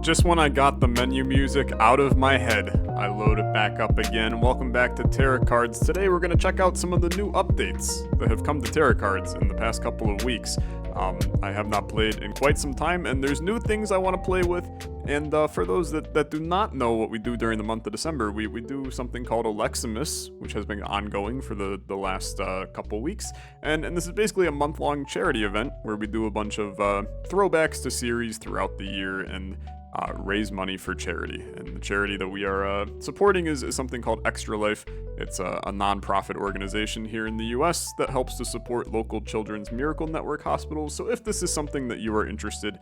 just when I got the menu music out of my head, I load it back up again. Welcome back to Terracards. Today we're going to check out some of the new updates that have come to Terracards in the past couple of weeks. I have not played in quite some time, and there's new things I want to play with. And for those that do not know what we do during the month of December, we do something called Olexa, which has been ongoing for the last couple weeks. And this is basically a month-long charity event where we do a bunch of throwbacks to series throughout the year and raise money for charity. And the charity that we are supporting is something called Extra Life. It's a non-profit organization here in the US that helps to support local children's Miracle Network hospitals. So if this is something that you are interested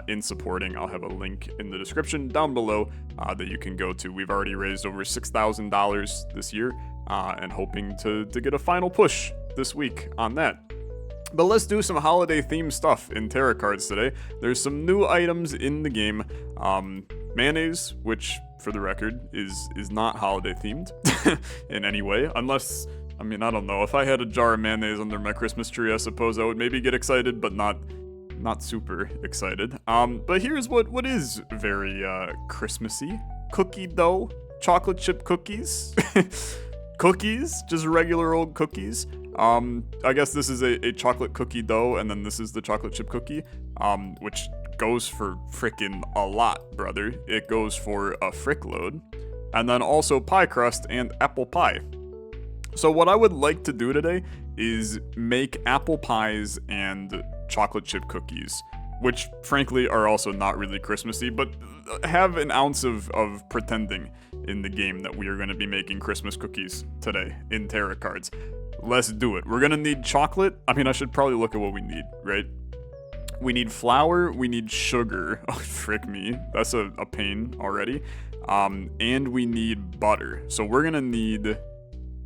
in supporting, I'll have a link in the description down below that you can go to. We've already raised over $6,000 this year and hoping to get a final push this week on that. But let's do some holiday-themed stuff in Terracards today. There's some new items in the game. Mayonnaise, which, for the record, is not holiday-themed in any way. Unless, I mean, I don't know. If I had a jar of mayonnaise under my Christmas tree, I suppose I would maybe get excited, but not super excited. But here's what is very Christmassy. Cookie dough, chocolate chip cookies. Cookies, just regular old cookies. I guess this is a chocolate cookie dough, and then this is the chocolate chip cookie, which goes for frickin' a lot, brother. It goes for a frick load. And then also pie crust and apple pie. So what I would like to do today is make apple pies and chocolate chip cookies, which frankly are also not really Christmassy, but have an ounce of pretending in the game that we are going to be making Christmas cookies today in Terracards. Let's do it. We're going to need chocolate. I mean, I should probably look at what we need, right? We need flour, we need sugar. Oh, frick me. That's a pain already. And we need butter. So we're going to need...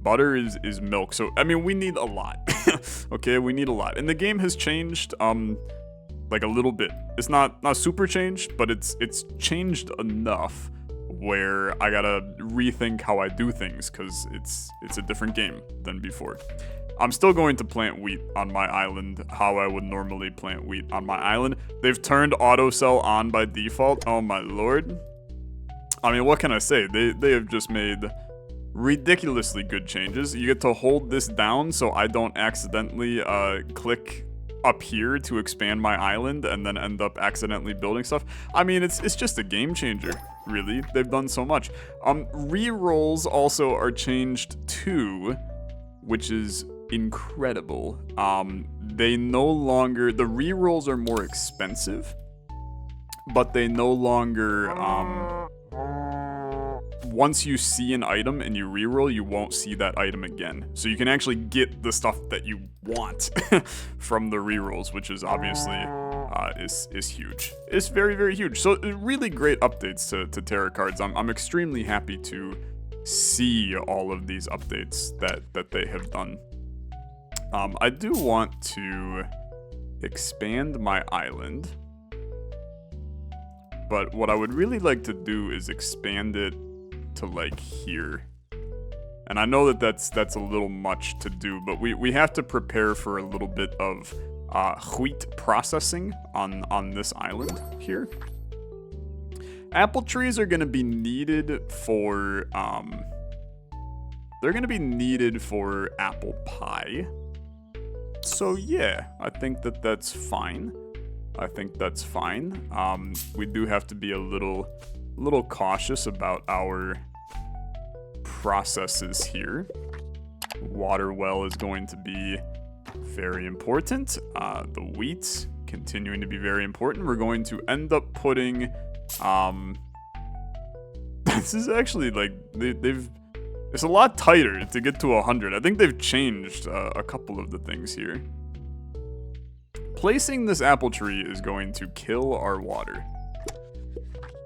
Butter is milk. So, I mean, we need a lot. Okay, we need a lot. And the game has changed, like a little bit. It's not super changed, but it's changed enough where I gotta rethink how I do things, because it's a different game than before. I'm still going to plant wheat on my island how I would normally plant wheat on my island. They've turned autosell on by default. Oh my lord. I mean, what can I say? They have just made ridiculously good changes. You get to hold this down so I don't accidentally click up here to expand my island and then end up accidentally building stuff. I mean, it's just a game changer, really. They've done so much. Rerolls also are changed too, which is incredible. They no longer, the rerolls are more expensive, but they no longer, once you see an item and you reroll, you won't see that item again. So you can actually get the stuff that you want from the rerolls, which is obviously is huge. It's very, very huge. So really great updates to Terracards. I'm extremely happy to see all of these updates that they have done. I do want to expand my island, but what I would really like to do is expand it to like here. And I know that's a little much to do, but we have to prepare for a little bit of wheat processing on this island here. Apple trees are going to be needed for they're going to be needed for apple pie. So yeah, I think that's fine. I think that's fine. We do have to be a little cautious about our processes here. Water well is going to be very important. The wheat continuing to be very important. We're going to end up putting this is actually like it's a lot tighter to get to 100. I think they've changed a couple of the things here. Placing this apple tree is going to kill our water,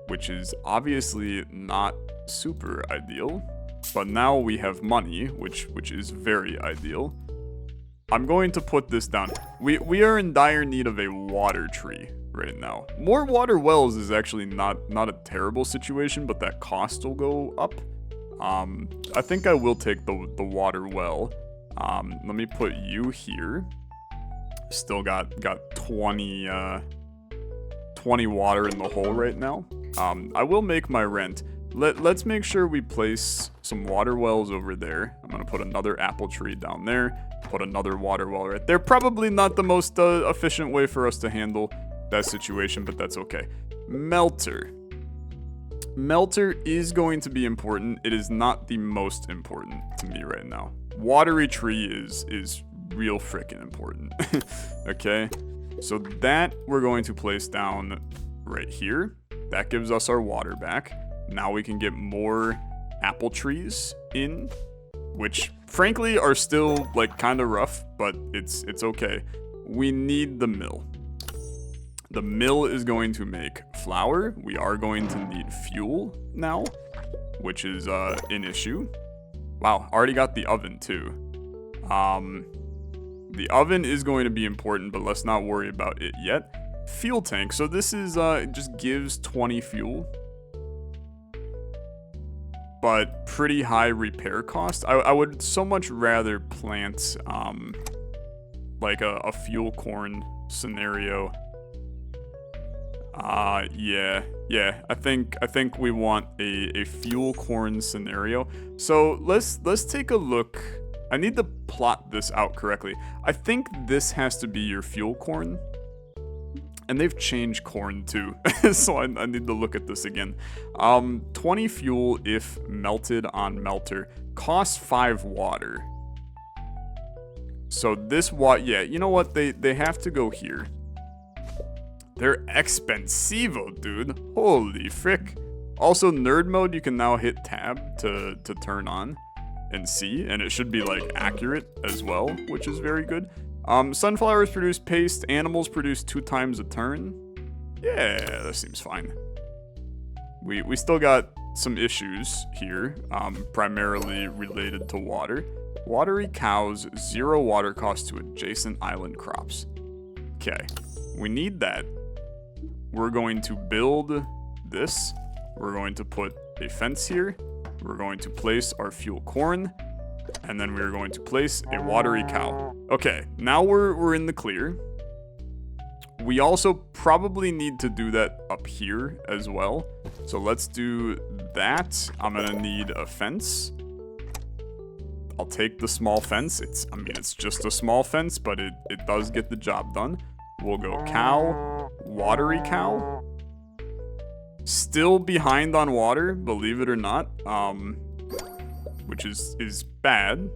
which is obviously not super ideal, but now we have money, which is very ideal. I'm going to put this down. We are in dire need of a water tree right now. More water wells is actually not a terrible situation, but that cost will go up. I think I will take the water well. Let me put you here. Still got 20 water in the hole right now. I will make my rent. Let's make sure we place some water wells over there. I'm gonna put another apple tree down there. Put another water well right there. Probably not the most efficient way for us to handle that situation, but that's okay. Melter. Melter is going to be important. It is not the most important to me right now. Watery tree is real freaking important. Okay, so that we're going to place down right here. That gives us our water back. Now we can get more apple trees in, which frankly are still like kind of rough, but it's okay. We need the mill. The mill is going to make flour. We are going to need fuel now, which is an issue. Wow, already got the oven too. The oven is going to be important, but let's not worry about it yet. Fuel tank. So this is it just gives 20 fuel, but pretty high repair cost. I would so much rather plant like a fuel corn scenario. Yeah. I think we want a fuel corn scenario. So let's take a look. I need to plot this out correctly. I think this has to be your fuel corn. And they've changed corn too, so I need to look at this again. 20 fuel if melted on melter. Costs 5 water. So this yeah, you know what? They have to go here. They're expensivo, dude. Holy frick. Also, nerd mode, you can now hit tab to turn on and see, and it should be like accurate as well, which is very good. Sunflowers produce paste, animals produce 2 times a turn. Yeah, that seems fine. We still got some issues here, primarily related to water. Watery cows, 0 water cost to adjacent island crops. Okay, we need that. We're going to build this. We're going to put a fence here. We're going to place our fuel corn. And then we're going to place a watery cow. Okay, now we're in the clear. We also probably need to do that up here as well. So let's do that. I'm gonna need a fence. I'll take the small fence. It's just a small fence, but it does get the job done. We'll go cow, watery cow. Still behind on water, believe it or not. Which is bad.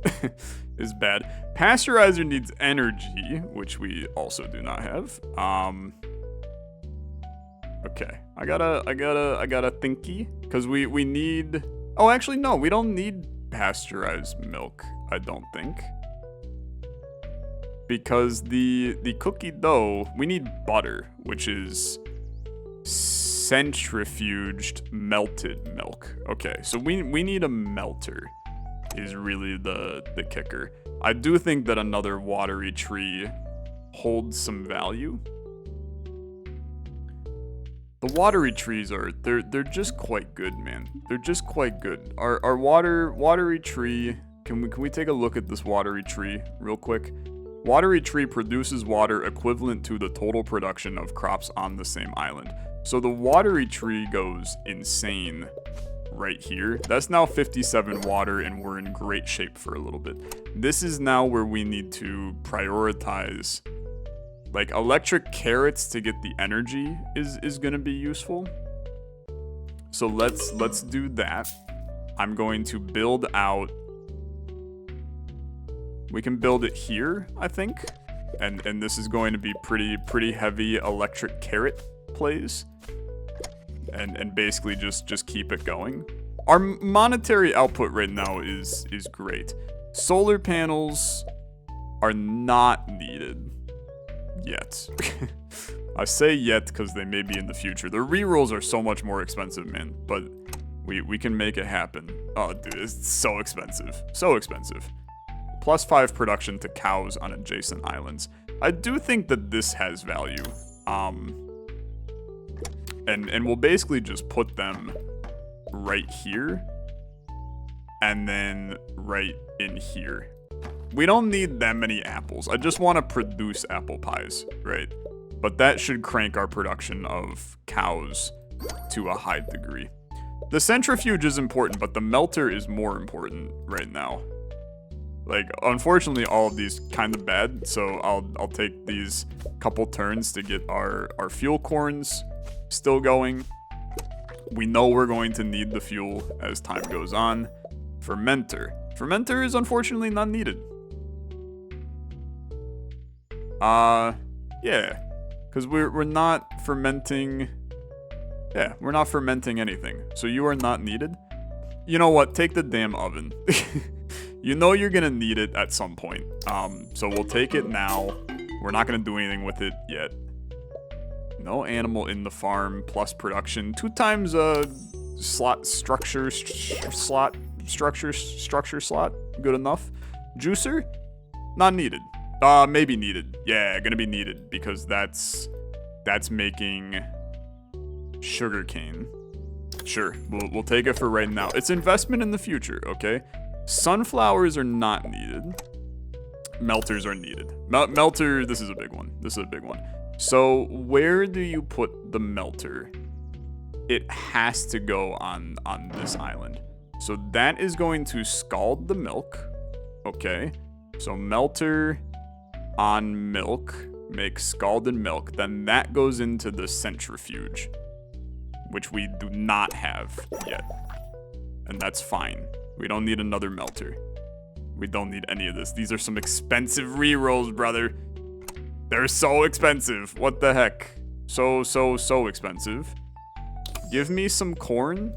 Is bad. Pasteurizer needs energy, which we also do not have. Okay, I gotta thinky, because we need. Oh, actually no, we don't need pasteurized milk. I don't think, because the cookie dough, we need butter, which is centrifuged melted milk. Okay, so we need a melter. Is really the kicker. I do think that another watery tree holds some value. The watery trees they're just quite good, man. They're just quite good. Our watery tree, can we take a look at this watery tree real quick? Watery tree produces water equivalent to the total production of crops on the same island. So the watery tree goes insane right here. That's now 57 water, and we're in great shape for a little bit. This is now where we need to prioritize. Like, electric carrots to get the energy is gonna be useful. So let's do that. I'm going to build out. We can build it here, I think. And this is going to be pretty heavy electric carrot plays. And basically just keep it going. Our monetary output right now is great. Solar panels are not needed yet. I say yet because they may be in the future. The rerolls are so much more expensive, man, but we can make it happen. Oh, dude, it's so expensive. So expensive. +5 production to cows on adjacent islands. I do think that this has value. And we'll basically just put them right here and then right in here. We don't need that many apples. I just want to produce apple pies, right? But that should crank our production of cows to a high degree. The centrifuge is important, but the melter is more important right now. Like, unfortunately, all of these kind of bad, so I'll take these couple turns to get our fuel corns still going. We know we're going to need the fuel as time goes on. Fermenter. Fermenter is unfortunately not needed. Yeah, because we're not fermenting. Yeah, we're not fermenting anything, so you are not needed. You know what? Take the damn oven. You know you're gonna need it at some point. So we'll take it now. We're not gonna do anything with it yet. No animal in the farm plus production. 2 times structure slot. Good enough. Juicer, not needed. Maybe needed. Yeah, gonna be needed because that's making sugarcane. Sure, we'll take it for right now. It's investment in the future, okay? Sunflowers are not needed. Melters are needed. Melter, this is a big one. This is a big one. So where do you put the melter? It has to go on this island. So that is going to scald the milk. Okay. So melter on milk makes scalded milk. Then that goes into the centrifuge, which we do not have yet. And that's fine. We don't need another melter. We don't need any of this. These are some expensive rerolls, brother. They're so expensive. What the heck? So expensive. Give me some corn.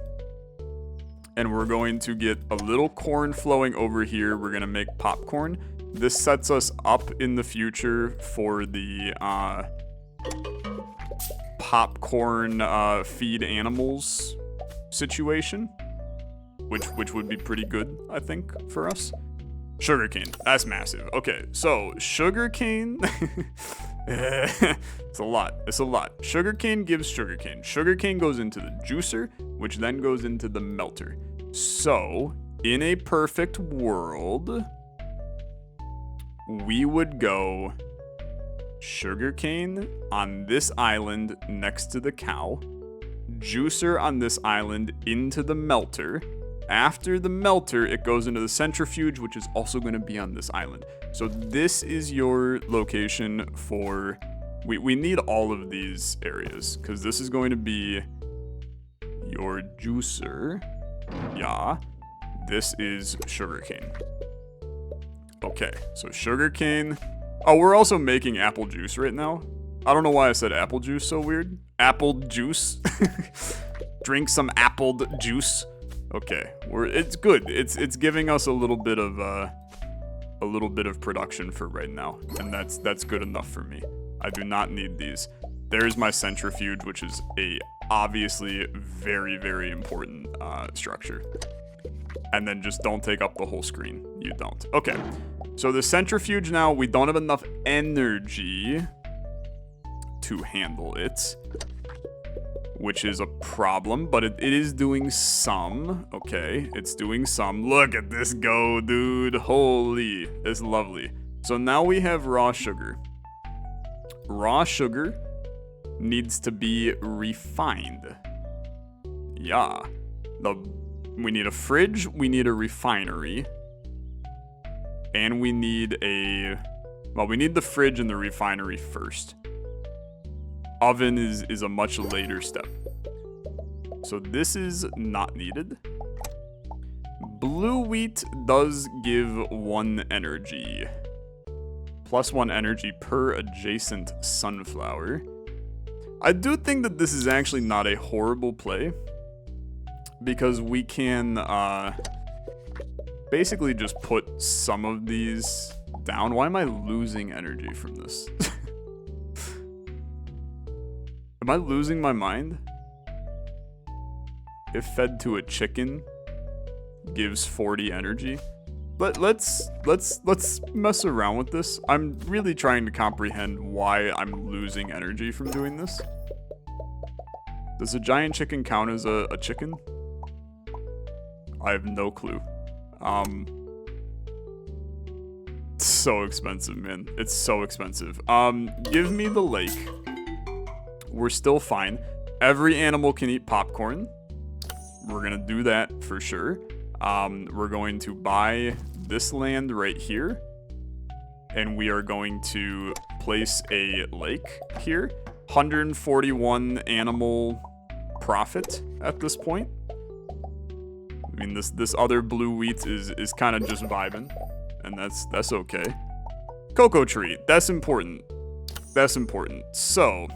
And we're going to get a little corn flowing over here. We're going to make popcorn. This sets us up in the future for the popcorn feed animals situation, which would be pretty good, I think, for us. Sugarcane, that's massive. Okay, so sugarcane, it's a lot. Sugarcane gives sugarcane. Sugarcane goes into the juicer, which then goes into the melter. So, in a perfect world, we would go sugarcane on this island next to the cow, juicer on this island into the melter. After the melter, it goes into the centrifuge, which is also going to be on this island. So this is your location for... We need all of these areas, because this is going to be your juicer. Yeah. This is sugarcane. Okay, so sugarcane. Oh, we're also making apple juice right now. I don't know why I said apple juice so weird. Apple juice. Drink some appled juice. Okay, it's good. It's giving us a little bit of production for right now, and that's good enough for me. I do not need these. There's my centrifuge, which is a obviously very, very important structure. And then just don't take up the whole screen. You don't. Okay, so the centrifuge now, we don't have enough energy to handle it, which is a problem, but it is doing some. Okay, it's doing some. Look at this go, dude. Holy, it's lovely. So now we have raw sugar. Raw sugar needs to be refined. Yeah. We need a fridge, we need a refinery, and we need we need the fridge and the refinery first. Oven is a much later step. So this is not needed. Blue wheat does give 1 energy. Plus 1 energy per adjacent sunflower. I do think that this is actually not a horrible play, because we can basically just put some of these down. Why am I losing energy from this? Am I losing my mind? If fed to a chicken gives 40 energy. But let's mess around with this. I'm really trying to comprehend why I'm losing energy from doing this. Does a giant chicken count as a chicken? I have no clue. It's so expensive, man. It's so expensive. Give me the lake. We're still fine. Every animal can eat popcorn. We're gonna do that for sure. We're going to buy this land right here. And we are going to place a lake here. 141 animal profit at this point. I mean, this other blue wheat is kind of just vibing. And that's okay. Cocoa tree, that's important. That's important. So,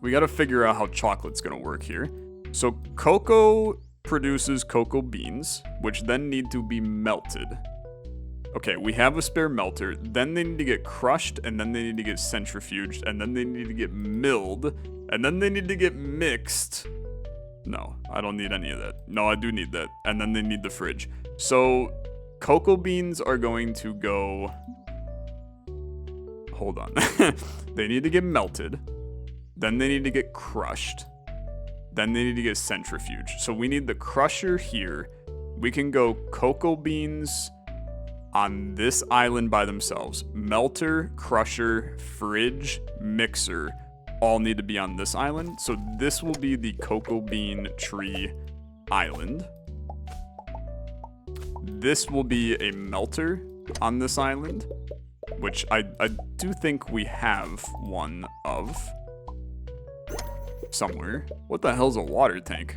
we gotta figure out how chocolate's gonna work here. So, cocoa produces cocoa beans, which then need to be melted. Okay, we have a spare melter, then they need to get crushed, and then they need to get centrifuged, and then they need to get milled, and then they need to get mixed. No, I don't need any of that. No, I do need that. And then they need the fridge. So, cocoa beans are going to go... Hold on. They need to get melted, then they need to get crushed, then they need to get centrifuged. So we need the crusher here. We can go cocoa beans on this island by themselves. Melter, crusher, fridge, mixer all need to be on this island. So this will be the cocoa bean tree island. This will be a melter on this island, which I do think we have one of somewhere. What the hell's a water tank?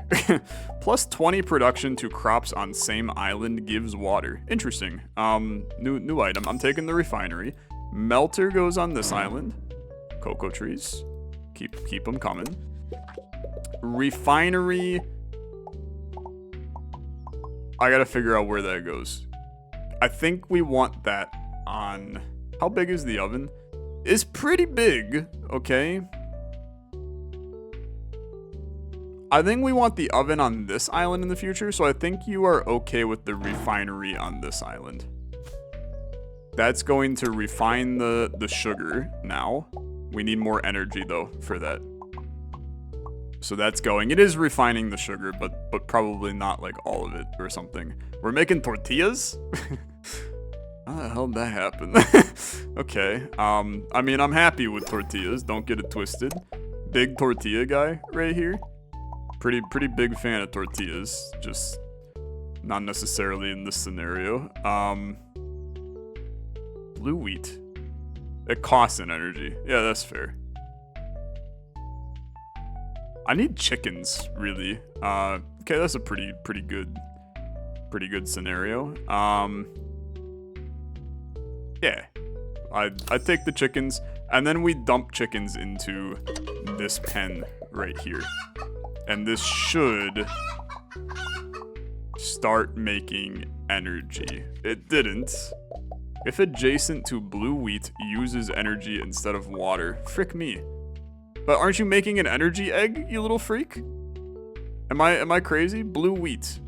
Plus 20 production to crops on same island gives water. Interesting. New item. I'm taking the refinery. Melter goes on this island. Cocoa trees. Keep them coming. Refinery. I gotta figure out where that goes. I think we want that on... How big is the oven? It's pretty big, okay? I think we want the oven on this island in the future, so I think you are okay with the refinery on this island. That's going to refine the sugar now. We need more energy, though, for that. So that's going. It is refining the sugar, but probably not, like, all of it or something. We're making tortillas? How the hell did that happen? Okay. I mean, I'm happy with tortillas. Don't get it twisted. Big tortilla guy right here. Pretty big fan of tortillas. Just not necessarily in this scenario. Blue wheat. It costs an energy. Yeah, that's fair. I need chickens, really. Okay, that's a pretty good scenario. Yeah, I take the chickens, and then we dump chickens into this pen right here. And this should start making energy. It didn't. If adjacent to blue wheat uses energy instead of water, frick me. But aren't you making an energy egg, you little freak? Am I crazy? Blue wheat.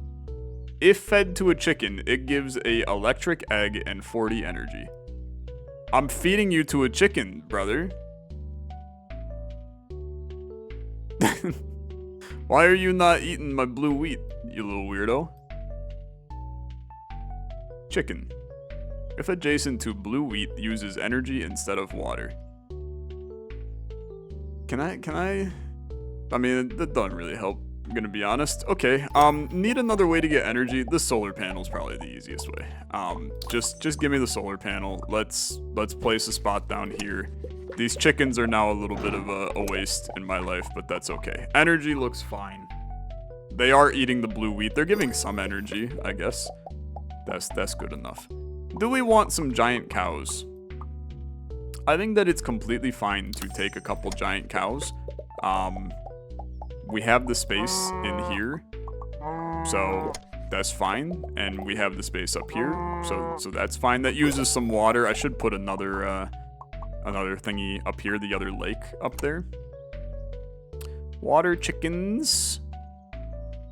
If fed to a chicken, it gives a electric egg and 40 energy. I'm feeding you to a chicken, brother. Why are you not eating my blue wheat, you little weirdo? Chicken. If adjacent to blue wheat uses energy instead of water. Can I? I mean, that doesn't really help, I'm gonna be honest. Okay, need another way to get energy. The solar panel's probably the easiest way. Just give me the solar panel. Let's place a spot down here. These chickens are now a little bit of a waste in my life, but that's okay. Energy looks fine. They are eating the blue wheat. They're giving some energy, I guess. That's good enough. Do we want some giant cows? I think that it's completely fine to take a couple giant cows. We have the space in here, so that's fine. And we have the space up here, so that's fine. That uses some water. I should put another thingy up here, the other lake up there. Water chickens.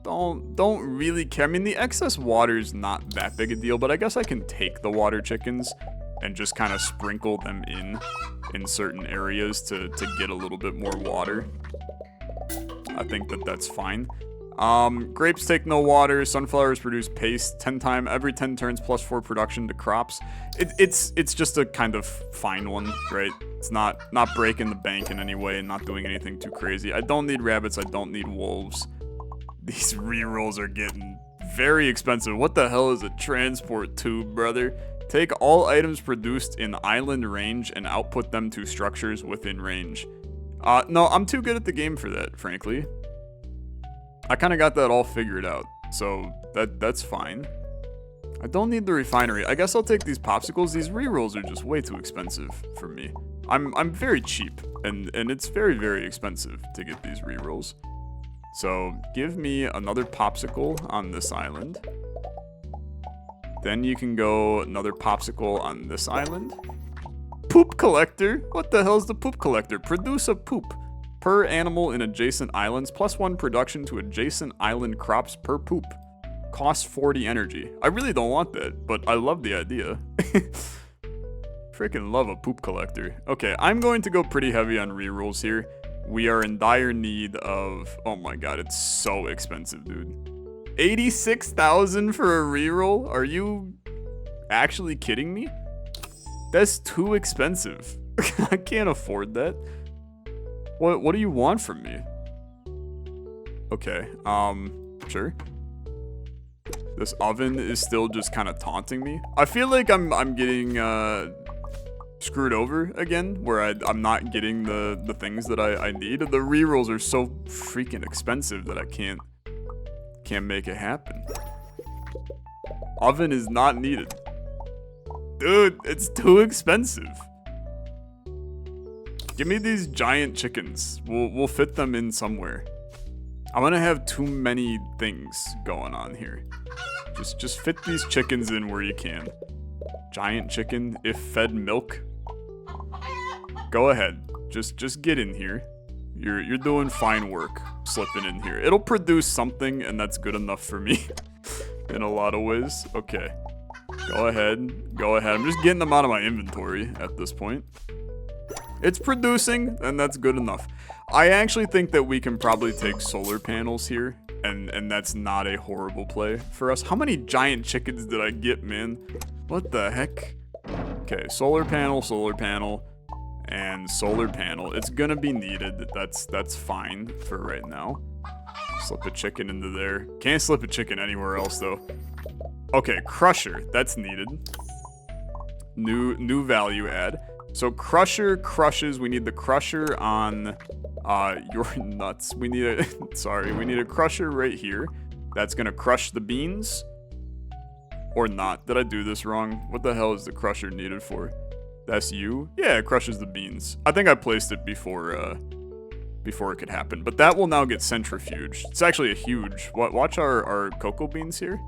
Don't really care. I mean, the excess water is not that big a deal, but I guess I can take the water chickens and just kind of sprinkle them in certain areas to get a little bit more water. I think that's fine. Grapes take no water. Sunflowers produce paste 10 times every 10 turns plus 4 production to crops. It's just a kind of fine one, right? It's not breaking the bank in any way and not doing anything too crazy. I don't need rabbits. I don't need wolves. These rerolls are getting very expensive. What the hell is a transport tube, brother? Take all items produced in island range and output them to structures within range. No, I'm too good at the game for that, frankly. I kind of got that all figured out, so that's fine. I don't need the refinery. I guess I'll take these popsicles. These rerolls are just way too expensive for me. I'm very cheap, and it's very, very expensive to get these rerolls. So give me another popsicle on this island. Then you can go another popsicle on this island. Poop collector? What the hell's the poop collector? Produce a poop per animal in adjacent islands, plus 1 production to adjacent island crops per poop. Costs 40 energy. I really don't want that, but I love the idea. Freaking love a poop collector. Okay, I'm going to go pretty heavy on rerolls here. We are in dire need of... Oh my god, it's so expensive, dude. 86,000 for a reroll? Are you actually kidding me? That's too expensive. I can't afford that. What do you want from me? Okay, sure. This oven is still just kind of taunting me. I feel like I'm getting screwed over again, where I'm not getting the things that I need. The rerolls are so freaking expensive that I can't make it happen. Oven is not needed. Dude, it's too expensive. Give me these giant chickens. We'll fit them in somewhere. I'm gonna have too many things going on here. Just fit these chickens in where you can. Giant chicken, if fed milk. Go ahead. Just get in here. You're doing fine work slipping in here. It'll produce something, and that's good enough for me in a lot of ways. Okay. Go ahead. Go ahead. I'm just getting them out of my inventory at this point. It's producing, and that's good enough. I actually think that we can probably take solar panels here, and that's not a horrible play for us. How many giant chickens did I get, man? What the heck? Okay, solar panel, and solar panel. It's gonna be needed. That's fine for right now. Slip a chicken into there. Can't slip a chicken anywhere else, though. Okay, crusher. That's needed. New value add. So crusher crushes. We need the crusher on your nuts. We need a sorry, we need a crusher right here. That's gonna crush the beans. Or not. Did I do this wrong? What the hell is the crusher needed for? That's you? Yeah, it crushes the beans. I think I placed it before it could happen. But that will now get centrifuged. It's actually a huge... Watch our cocoa beans here.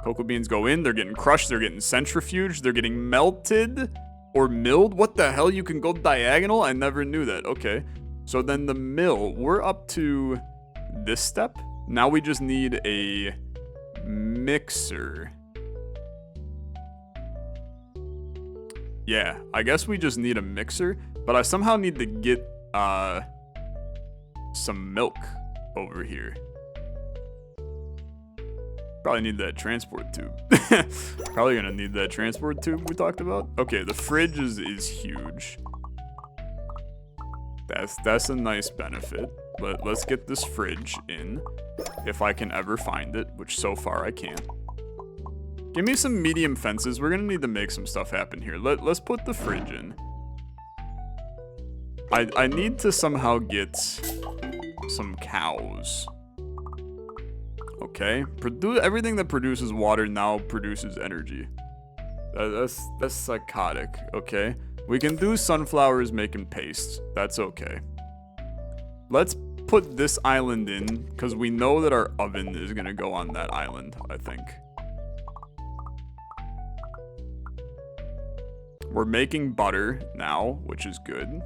Cocoa beans go in. They're getting crushed. They're getting centrifuged. They're getting melted or milled. What the hell? You can go diagonal? I never knew that. Okay. So then the mill. We're up to this step. Now we just need a mixer. Yeah, I guess we just need a mixer, but I somehow need to get some milk over here. Probably need that transport tube. Probably gonna need that transport tube we talked about. Okay, the fridge is huge. That's a nice benefit. But let's get this fridge in, if I can ever find it, which so far I can't. Give me some medium fences. We're gonna need to make some stuff happen here. Let's put the fridge in. I need to somehow get some cows. Okay, everything that produces water now produces energy. That's psychotic. Okay, we can do sunflowers making paste. That's okay. Let's put this island in because we know that our oven is gonna go on that island. I think. We're making butter now, which is good.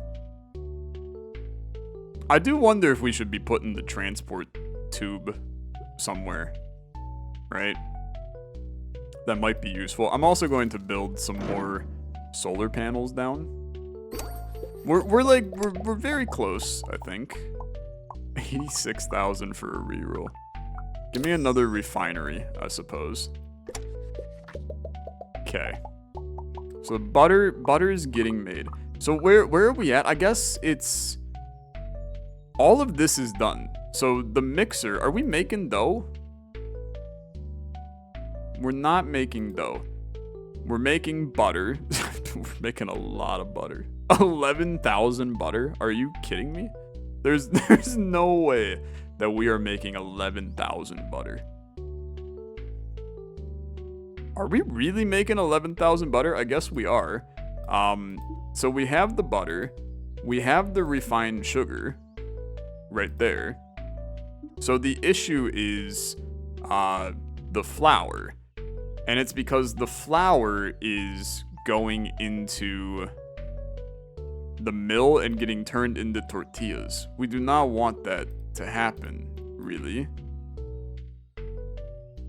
I do wonder if we should be putting the transport tube somewhere, right? That might be useful. I'm also going to build some more solar panels down. We're very close, I think. 86,000 for a reroll. Give me another refinery, I suppose. Okay. So butter is getting made. So where are we at? I guess it's... all of this is done. So the mixer, are we making dough? We're not making dough. We're making butter. We're making a lot of butter. 11,000 butter? Are you kidding me? There's no way that we are making 11,000 butter. Are we really making 11,000 butter? I guess we are. So we have the butter. We have the refined sugar right there. So the issue is the flour. And it's because the flour is going into the mill and getting turned into tortillas. We do not want that to happen, really.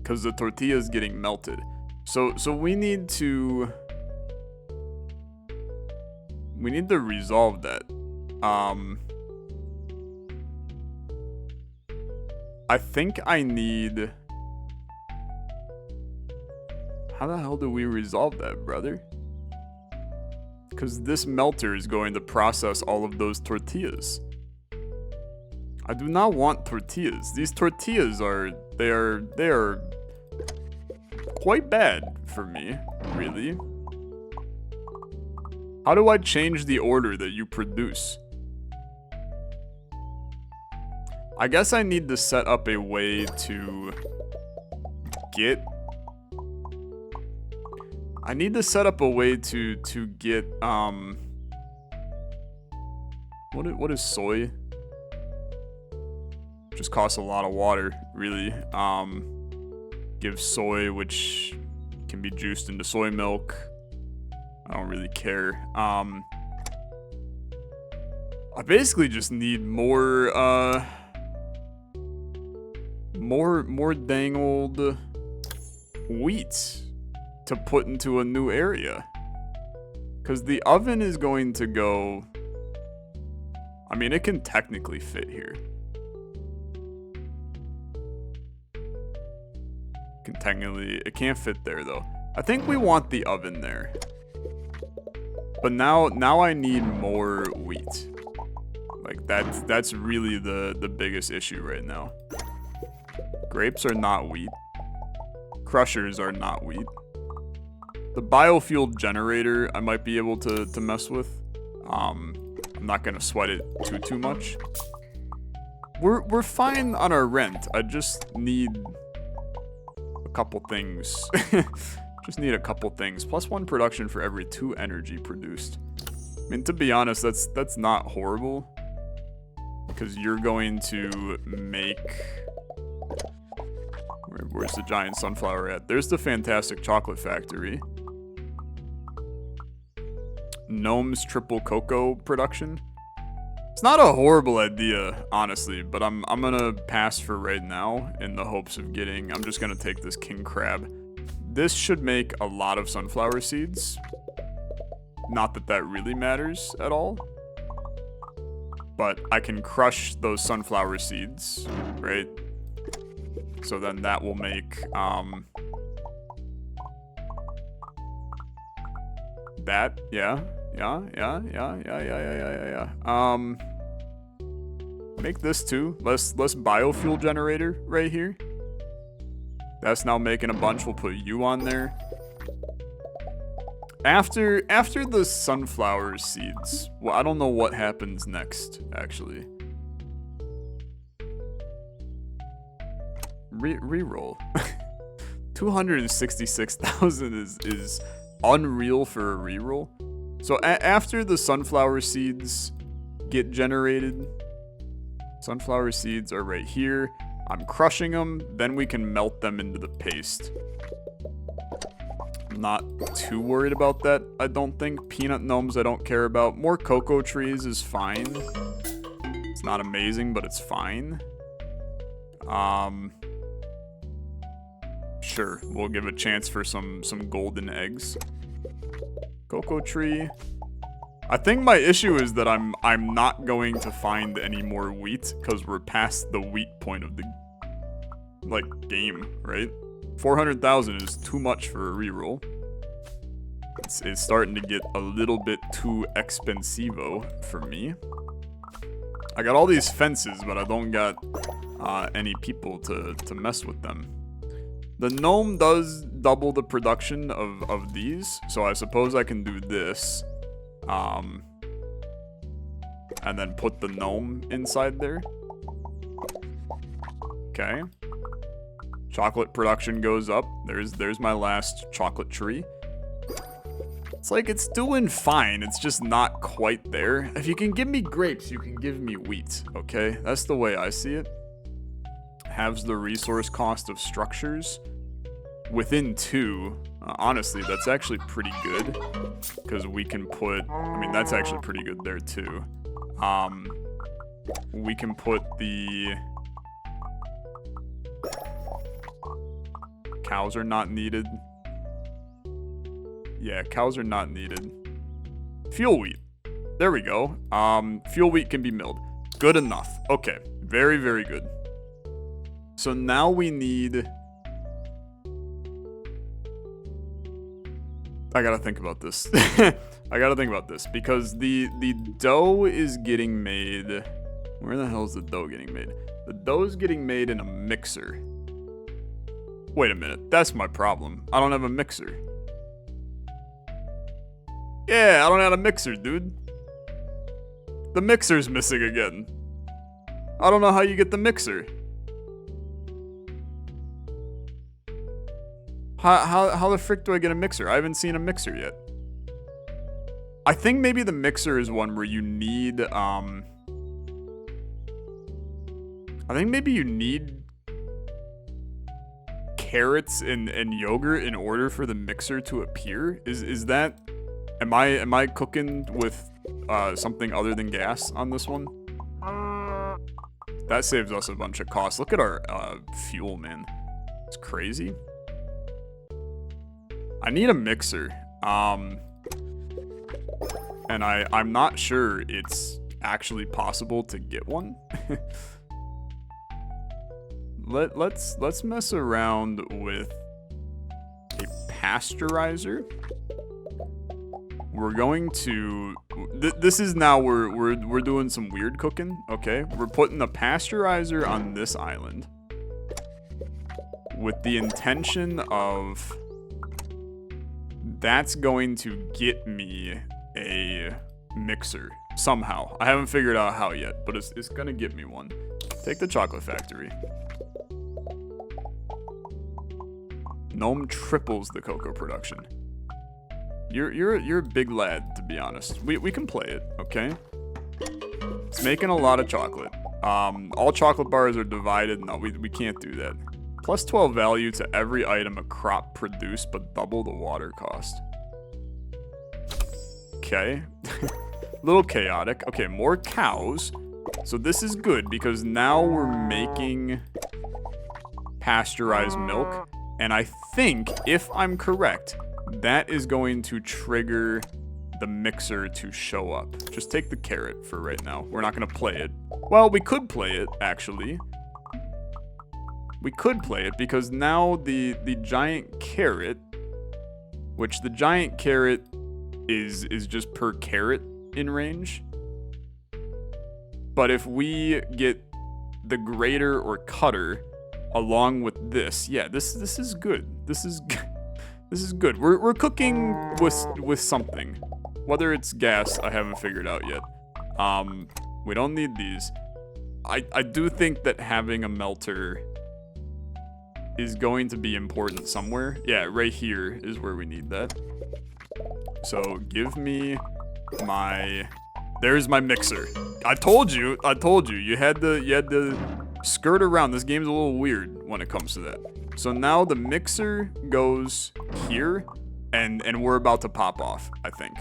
Because the tortilla is getting melted. So we need to resolve that. I think I need... how the hell do we resolve that, brother? Because this melter is going to process all of those tortillas. I do not want tortillas. These tortillas are quite bad for me, really. How do I change the order that you produce? I guess I need to set up a way to get... I need to set up a way to get, what is soy? Just costs a lot of water, really. Give soy, which can be juiced into soy milk. I don't really care. I basically just need more dang old wheat to put into a new area. Because the oven is going to go... I mean, it can technically fit here. It can't fit there, though. I think we want the oven there. But now I need more wheat. Like, that's really the biggest issue right now. Grapes are not wheat. Crushers are not wheat. The biofuel generator I might be able to mess with. I'm not gonna sweat it too much. We're fine on our rent. I just need a couple things. Just need a couple things. +1 production for every 2 energy produced. I mean, to be honest, that's not horrible. Because you're going to make... Where's the giant sunflower at? There's the fantastic chocolate factory. Gnome's triple cocoa production. It's not a horrible idea, honestly, but I'm gonna pass for right now in the hopes of getting... I'm just gonna take this king crab. This should make a lot of sunflower seeds. Not that that really matters at all. But I can crush those sunflower seeds, right? So then that will make, that, yeah. Make this too. Less biofuel generator right here. That's now making a bunch. We'll put you on there. After the sunflower seeds, well, I don't know what happens next, actually. Reroll. 266,000 is unreal for a reroll. So after the sunflower seeds get generated, sunflower seeds are right here. I'm crushing them, then we can melt them into the paste. I'm not too worried about that, I don't think. Peanut gnomes I don't care about. More cocoa trees is fine. It's not amazing, but it's fine. Sure, we'll give a chance for some golden eggs. Cocoa tree. I think my issue is that I'm not going to find any more wheat because we're past the wheat point of the like game, right? 400,000 is too much for a reroll. It's starting to get a little bit too expensivo for me. I got all these fences, but I don't got any people to mess with them. The gnome does double the production of these, so I suppose I can do this. And then put the gnome inside there. Okay. Chocolate production goes up. There's my last chocolate tree. It's like it's doing fine. It's just not quite there. If you can give me grapes, you can give me wheat. Okay, that's the way I see it. Halves the resource cost of structures. Within 2, honestly, that's actually pretty good. Because we can put, I mean, that's actually pretty good there too. We can put the cows are not needed. Yeah, cows are not needed. Fuel wheat. There we go. Fuel wheat can be milled. Good enough. Okay. Very, very good. So now we need... I gotta think about this. I gotta think about this because the dough is getting made... Where the hell is the dough getting made? The dough is getting made in a mixer. Wait a minute. That's my problem. I don't have a mixer. Yeah, I don't have a mixer, dude. The mixer's missing again. I don't know how you get the mixer. How the frick do I get a mixer? I haven't seen a mixer yet. I think maybe the mixer is one where you need, I think maybe you need carrots and yogurt in order for the mixer to appear. Is that... Am I cooking with something other than gas on this one? That saves us a bunch of costs. Look at our fuel, man. It's crazy. I need a mixer. And I'm not sure it's actually possible to get one. Let's mess around with a pasteurizer. We're going to... This is now we're doing some weird cooking, okay? We're putting a pasteurizer on this island with the intention of... That's going to get me a mixer somehow. I haven't figured out how yet, but it's gonna get me one. Take the chocolate factory. Gnome triples the cocoa production. You're a big lad, to be honest. We can play it, okay? It's making a lot of chocolate. All chocolate bars are divided. No, we can't do that. Plus 12 value to every item a crop produced, but double the water cost. Okay. Little chaotic. Okay, more cows. So this is good because now we're making pasteurized milk. And I think, if I'm correct, that is going to trigger the mixer to show up. Just take the carrot for right now. We're not going to play it. Well, we could play it, actually. We could play it because now the giant carrot, which the giant carrot is just per carrot in range. But if we get the grater or cutter along with this, yeah, this is good. This is good. We're cooking with something. Whether it's gas, I haven't figured out yet. We don't need these. I do think that having a melter is going to be important somewhere. Yeah, right here is where we need that. So give me my... There's my mixer. I told you. You had to skirt around. This game's a little weird when it comes to that. So now the mixer goes here, and we're about to pop off, I think.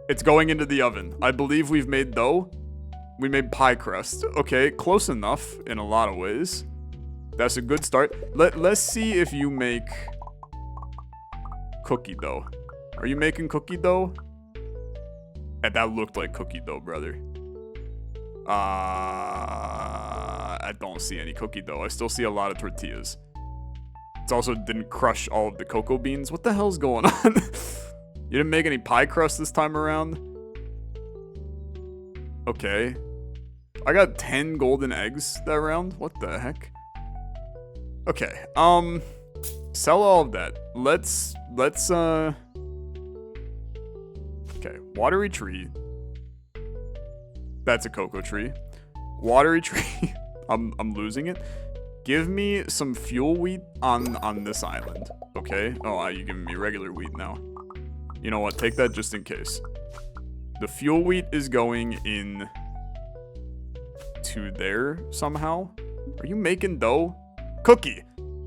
It's going into the oven. I believe we've made dough. We made pie crust. Okay, close enough in a lot of ways. That's a good start. Let's see if you make cookie dough. Are you making cookie dough? And that looked like cookie dough, brother. I don't see any cookie dough. I still see a lot of tortillas. It also didn't crush all of the cocoa beans. What the hell's going on? You didn't make any pie crust this time around? Okay. I got 10 golden eggs that round. What the heck? Okay. Sell all of that. Let's okay, watery tree. That's a cocoa tree. Watery tree. I'm losing it. Give me some fuel wheat on this island, okay? Oh, you giving me regular wheat now. You know what? Take that just in case. The fuel wheat is going in to there somehow. Are you making dough? Cookie.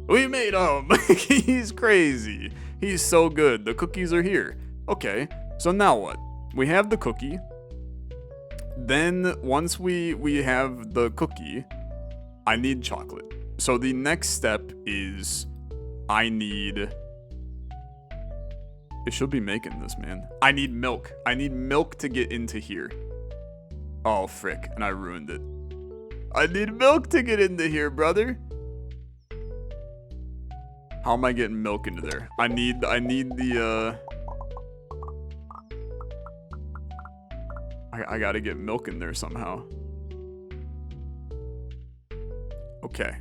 We made him. He's crazy. He's so good. The cookies are here. Okay. So now what? We have the cookie. Then once we have the cookie, I need chocolate. So the next step is I need... It should be making this, man. I need milk. I need milk to get into here. Oh, frick. And I ruined it. I need milk to get into here, brother. How am I getting milk into there? I need the, I gotta get milk in there somehow. Okay.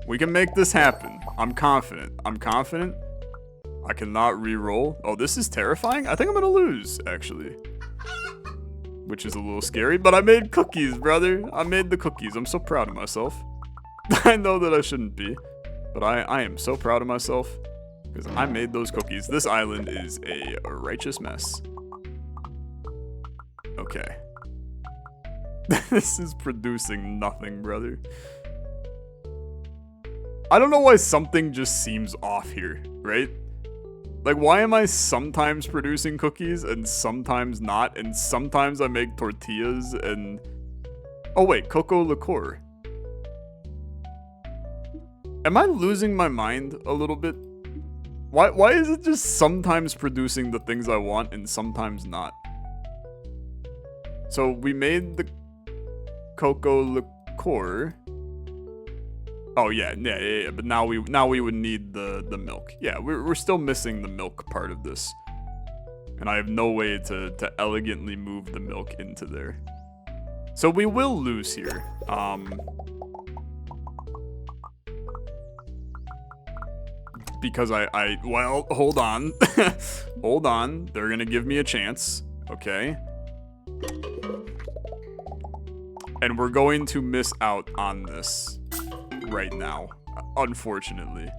We can make this happen. I'm confident. I cannot re-roll. Oh, this is terrifying? I think I'm gonna lose, actually. Which is a little scary, but I made cookies, brother. I made the cookies. I'm so proud of myself. I know that I shouldn't be, but I am so proud of myself because I made those cookies. This island is a righteous mess. Okay. This is producing nothing, brother. I don't know why something just seems off here, right? Like, why am I sometimes producing cookies and sometimes not? And sometimes I make tortillas and... Oh wait, cocoa liqueur. Am I losing my mind a little bit? Why is it just sometimes producing the things I want and sometimes not? So we made the cocoa liqueur. Oh yeah, but now we would need the milk. Yeah, we're still missing the milk part of this. And I have no way to elegantly move the milk into there. So we will lose here. Because well, hold on. Hold on. They're gonna give me a chance. Okay. And we're going to miss out on this right now, unfortunately.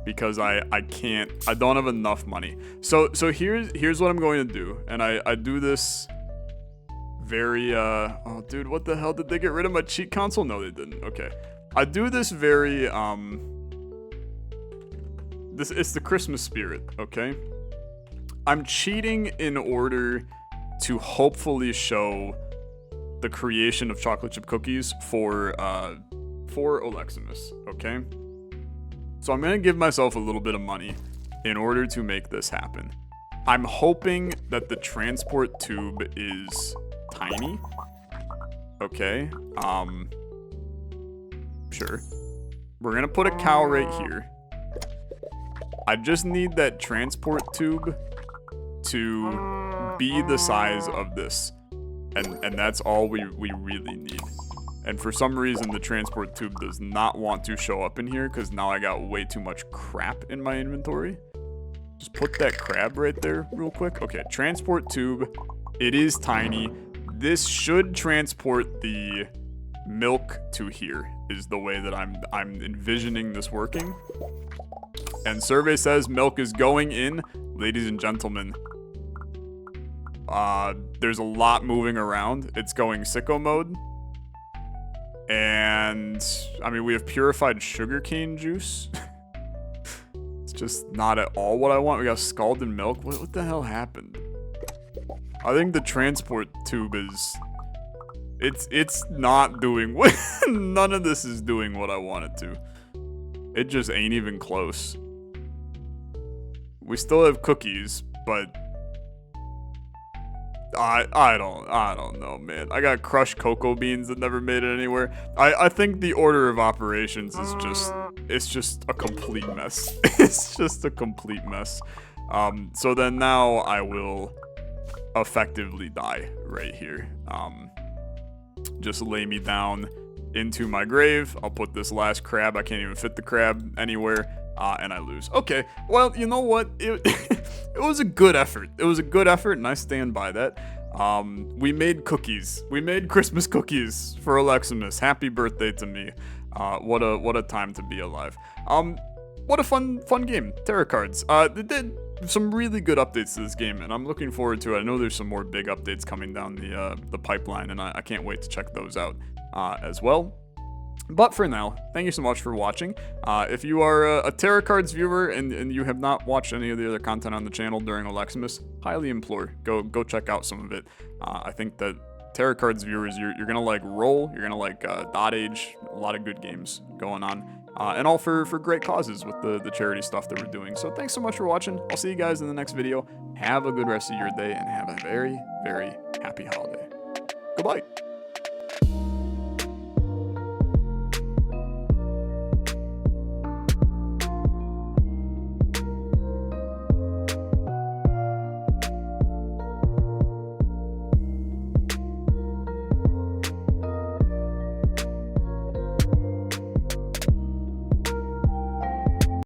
Because I don't have enough money. So here's what I'm going to do. And I do this very oh dude, what the hell, did they get rid of my cheat console? No, they didn't. Okay. I do this very it's the Christmas spirit, okay? I'm cheating in order to hopefully show the creation of chocolate chip cookies for Oleximus, okay? So I'm gonna give myself a little bit of money in order to make this happen. I'm hoping that the transport tube is tiny. Okay, sure. We're gonna put a cow right here. I just need that transport tube to be the size of this. And that's all we really need. And for some reason, the transport tube does not want to show up in here because now I got way too much crap in my inventory. Just put that crab right there real quick. Okay, transport tube. It is tiny. This should transport the milk to here is the way that I'm envisioning this working. And survey says milk is going in. Ladies and gentlemen, there's a lot moving around. It's going sicko mode. And, I mean, we have purified sugarcane juice. It's just not at all what I want. We got scalded milk. What the hell happened? I think the transport tube is... It's not doing... None of this is doing what I want it to. It just ain't even close. We still have cookies, but I don't know, man. I got crushed cocoa beans that never made it anywhere. I think the order of operations is just a complete mess. It's just a complete mess. So then now I will effectively die right here. Just lay me down into my grave. I'll put this last crab. I can't even fit the crab anywhere. And I lose. Okay, well, you know what? It was a good effort. It was a good effort, and I stand by that. We made cookies. We made Christmas cookies for Oleximus. Happy birthday to me. What a time to be alive. What a fun game. Terracards. They did some really good updates to this game, and I'm looking forward to it. I know there's some more big updates coming down the pipeline, and I can't wait to check those out as well. But for now, thank you so much for watching. If you are a Terracards viewer and you have not watched any of the other content on the channel during Oleximus, highly implore, go check out some of it. I think that Terracards viewers, you're gonna like Roll, you're gonna like Dot Age, a lot of good games going on. And all for great causes with the charity stuff that we're doing. So thanks so much for watching. I'll see you guys in the next video. Have a good rest of your day and have a very, very happy holiday.